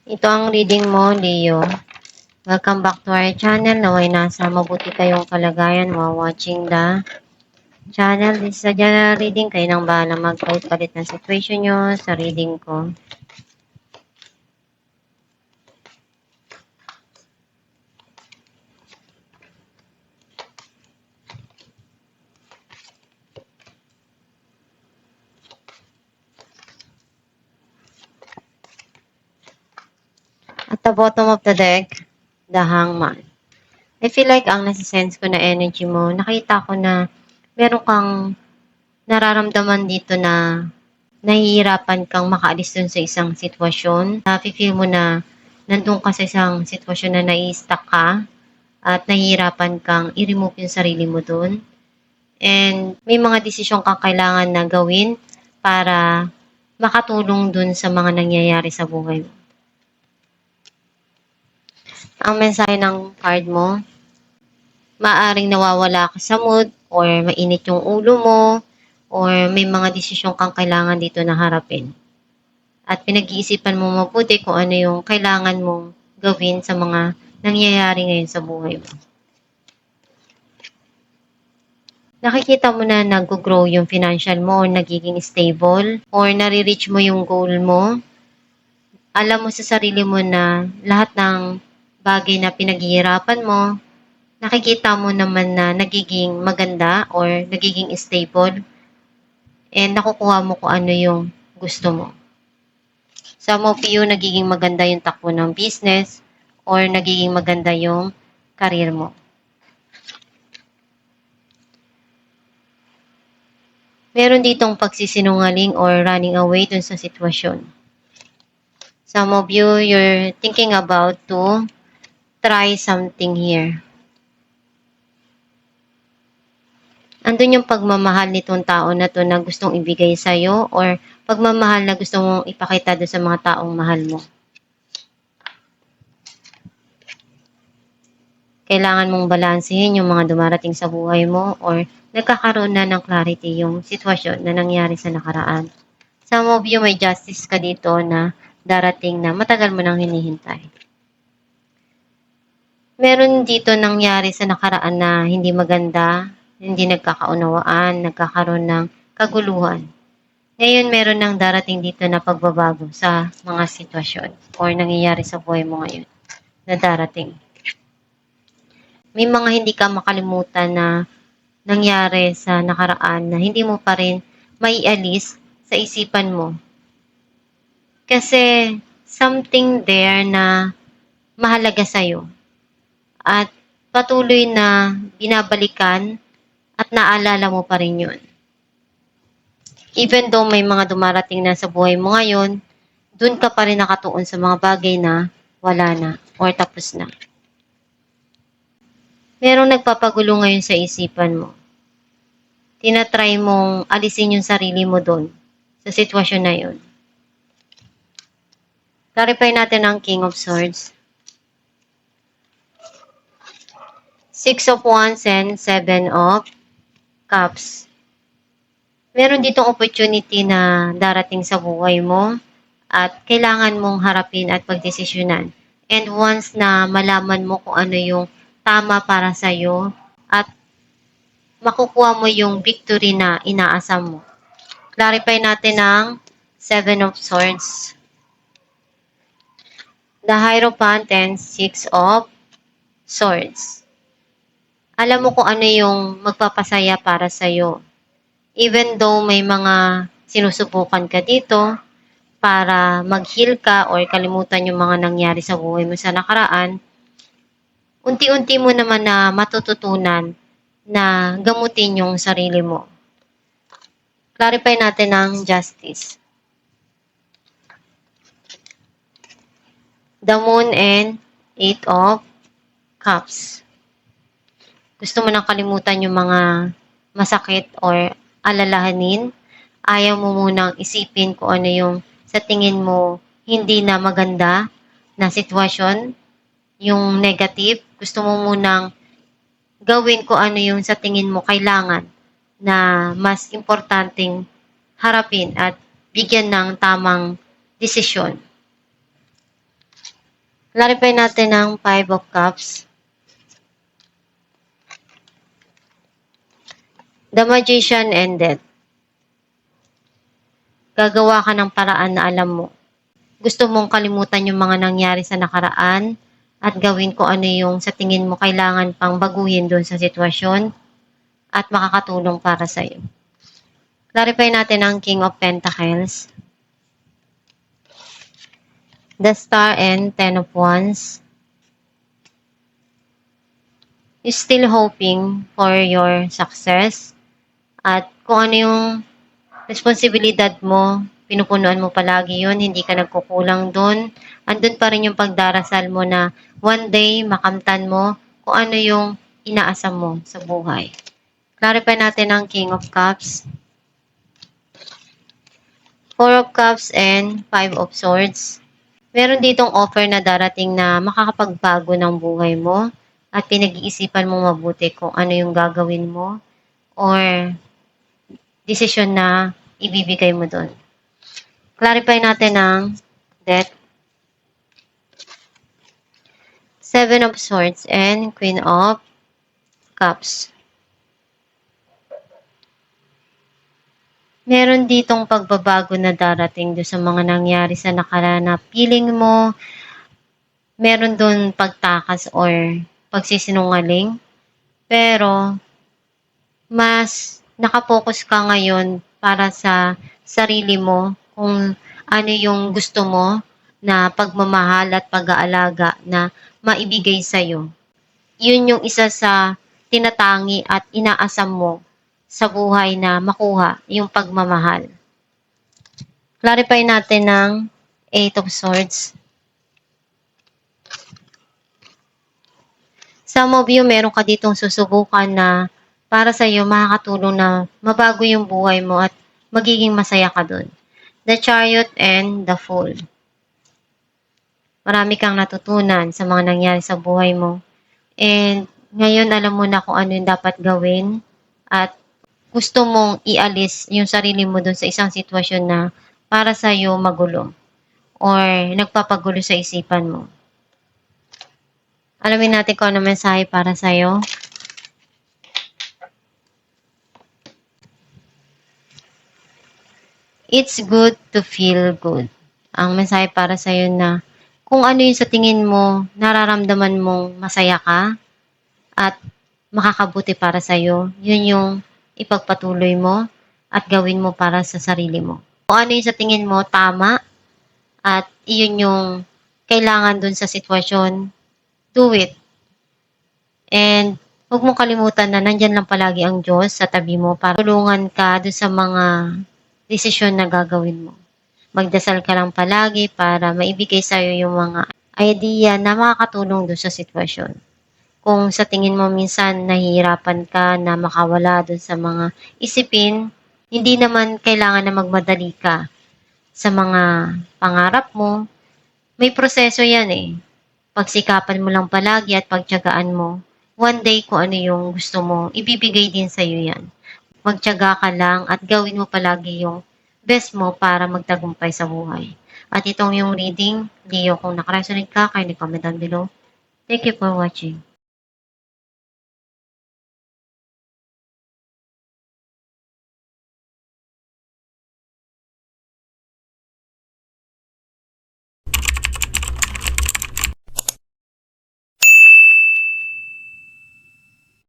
Ito ang reading mo, Leo. Welcome back to our channel. Naway nasa mabuti kayong kalagayan while watching the channel. This is a general reading. Kayo nang bahala magpalit-palit ng situation nyo sa reading ko. At the bottom of the deck, the Hangman. I feel like ang nasa-sense ko na energy mo, nakita ko na meron kang nararamdaman dito na nahihirapan kang makaalis dun sa isang sitwasyon. Nafe-feel mo na nandun ka sa isang sitwasyon na nai-stuck ka at nahihirapan kang i-remove yung sarili mo dun. And may mga desisyon kang kailangan na gawin para makatulong dun sa mga nangyayari sa buhay mo. Ang mensahe ng card mo, maaring nawawala ka sa mood or mainit yung ulo mo or may mga desisyon kang kailangan dito na harapin. At pinag-iisipan mo mabuti kung ano yung kailangan mong gawin sa mga nangyayari ngayon sa buhay mo. Nakikita mo na nag-grow yung financial mo or nagiging stable or nare-reach mo yung goal mo. Alam mo sa sarili mo na lahat ng bagay na pinaghihirapan mo, nakikita mo naman na nagiging maganda or nagiging stable and nakukuha mo kung ano yung gusto mo. Some of you, nagiging maganda yung takbo ng business or nagiging maganda yung career mo. Meron ditong pagsisinungaling or running away dun sa sitwasyon. Some of you, you're thinking about to try something here. Andun yung pagmamahal nitong tao na to na gustong ibigay sa'yo or pagmamahal na gusto mong ipakita doon sa mga taong mahal mo. Kailangan mong balansehin yung mga dumarating sa buhay mo or nagkakaroon na ng clarity yung sitwasyon na nangyari sa nakaraan. Some of you, may justice ka dito na darating na matagal mo nang hinihintay. Meron dito nangyari sa nakaraan na hindi maganda, hindi nagkakaunawaan, nagkakaroon ng kaguluhan. Ngayon, meron nang darating dito na pagbabago sa mga sitwasyon or nangyayari sa buhay mo ngayon na darating. May mga hindi ka makalimutan na nangyari sa nakaraan na hindi mo pa rin maialis sa isipan mo. Kasi something there na mahalaga sa'yo at patuloy na binabalikan at naalala mo pa rin yun. Even though may mga dumarating na sa buhay mo ngayon, dun ka pa rin nakatuon sa mga bagay na wala na or tapos na. Merong nagpapagulo ngayon sa isipan mo. Tinatry mong alisin yung sarili mo dun sa sitwasyon na yun. Clarify natin ang King of Swords. 6 of Wands and 7 of Cups. Meron ditong opportunity na darating sa buhay mo at kailangan mong harapin at pagdesisyonan. And once na malaman mo kung ano yung tama para sa'yo at makukuha mo yung victory na inaasam mo. Clarify natin ang 7 of Swords. The Hierophant and 6 of Swords. Alam mo kung ano yung magpapasaya para sa'yo. Even though may mga sinusubukan ka dito para mag-heal ka or kalimutan yung mga nangyari sa buhay mo sa nakaraan, unti-unti mo naman na matututunan na gamutin yung sarili mo. Clarify natin ang Justice. The Moon and 8 of Cups. Gusto mo nang kalimutan yung mga masakit or alalahanin. Ayaw mo munang isipin kung ano yung sa tingin mo hindi na maganda na sitwasyon, yung negative. Gusto mo munang gawin kung ano yung sa tingin mo kailangan na mas importanteng harapin at bigyan ng tamang desisyon. Clarify natin ang Five of Cups. The Magician ended. Gagawa ka ng paraan na alam mo. Gusto mong kalimutan yung mga nangyari sa nakaraan at gawin ko ano yung sa tingin mo kailangan pang baguhin doon sa sitwasyon at makakatulong para sa'yo. Clarify natin ang King of Pentacles, the Star and Ten of Wands. You're still hoping for your success at kung ano yung responsibilidad mo, pinupunuan mo palagi yun, hindi ka nagkukulang doon. Andun pa rin yung pagdarasal mo na one day makamtan mo kung ano yung inaasam mo sa buhay. Clarify natin ang King of Cups, Four of Cups, and Five of Swords. Meron ditong offer na darating na makakapagbago ng buhay mo at pinag-iisipan mo mabuti kung ano yung gagawin mo or desisyon na ibibigay mo doon. Clarify natin ang Death, Seven of Swords, and Queen of Cups. Meron ditong pagbabago na darating doon sa mga nangyari sa nakaraan na feeling mo meron doon pagtakas or pagsisinungaling. Pero mas nakapokus ka ngayon para sa sarili mo kung ano yung gusto mo na pagmamahal at pag-aalaga na maibigay sa'yo. Yun yung isa sa tinatangi at inaasam mo sa buhay na makuha yung pagmamahal. Clarify natin ng Eight of Swords. Some of you, meron ka ditong susubukan na para sa iyo makakatulong na mabago yung buhay mo at magiging masaya ka dun. The Chariot and the Fool. Marami kang natutunan sa mga nangyari sa buhay mo. And ngayon alam mo na kung ano yung dapat gawin at gusto mong ialis yung sarili mo dun sa isang sitwasyon na para sa iyo magulo or nagpapagulo sa isipan mo. Alamin natin kung ano mensahe para sa iyo. It's good to feel good. Ang mensahe para sa iyo na kung ano yung sa tingin mo, nararamdaman mong masaya ka at makakabuti para sa iyo, yun yung ipagpatuloy mo at gawin mo para sa sarili mo. Kung ano yung sa tingin mo tama at iyon yung kailangan dun sa sitwasyon, do it. And huwag mong kalimutan na nandyan lang palagi ang Diyos sa tabi mo para tulungan ka dun sa mga desisyon na gagawin mo. Magdasal ka lang palagi para maibigay sa'yo yung mga idea na makakatulong dun sa sitwasyon. Kung sa tingin mo minsan nahihirapan ka na makawala dun sa mga isipin, hindi naman kailangan na magmadali ka sa mga pangarap mo. May proseso yan eh. Pagsikapan mo lang palagi at pagtiyagaan mo. One day kung ano yung gusto mo, ibibigay din sa'yo yan. Magtiyaga ka lang at gawin mo palagi yung best mo para magtagumpay sa buhay. At itong yung reading, Leo, kung nakaresonate ka, kindly comment down below. Thank you for watching.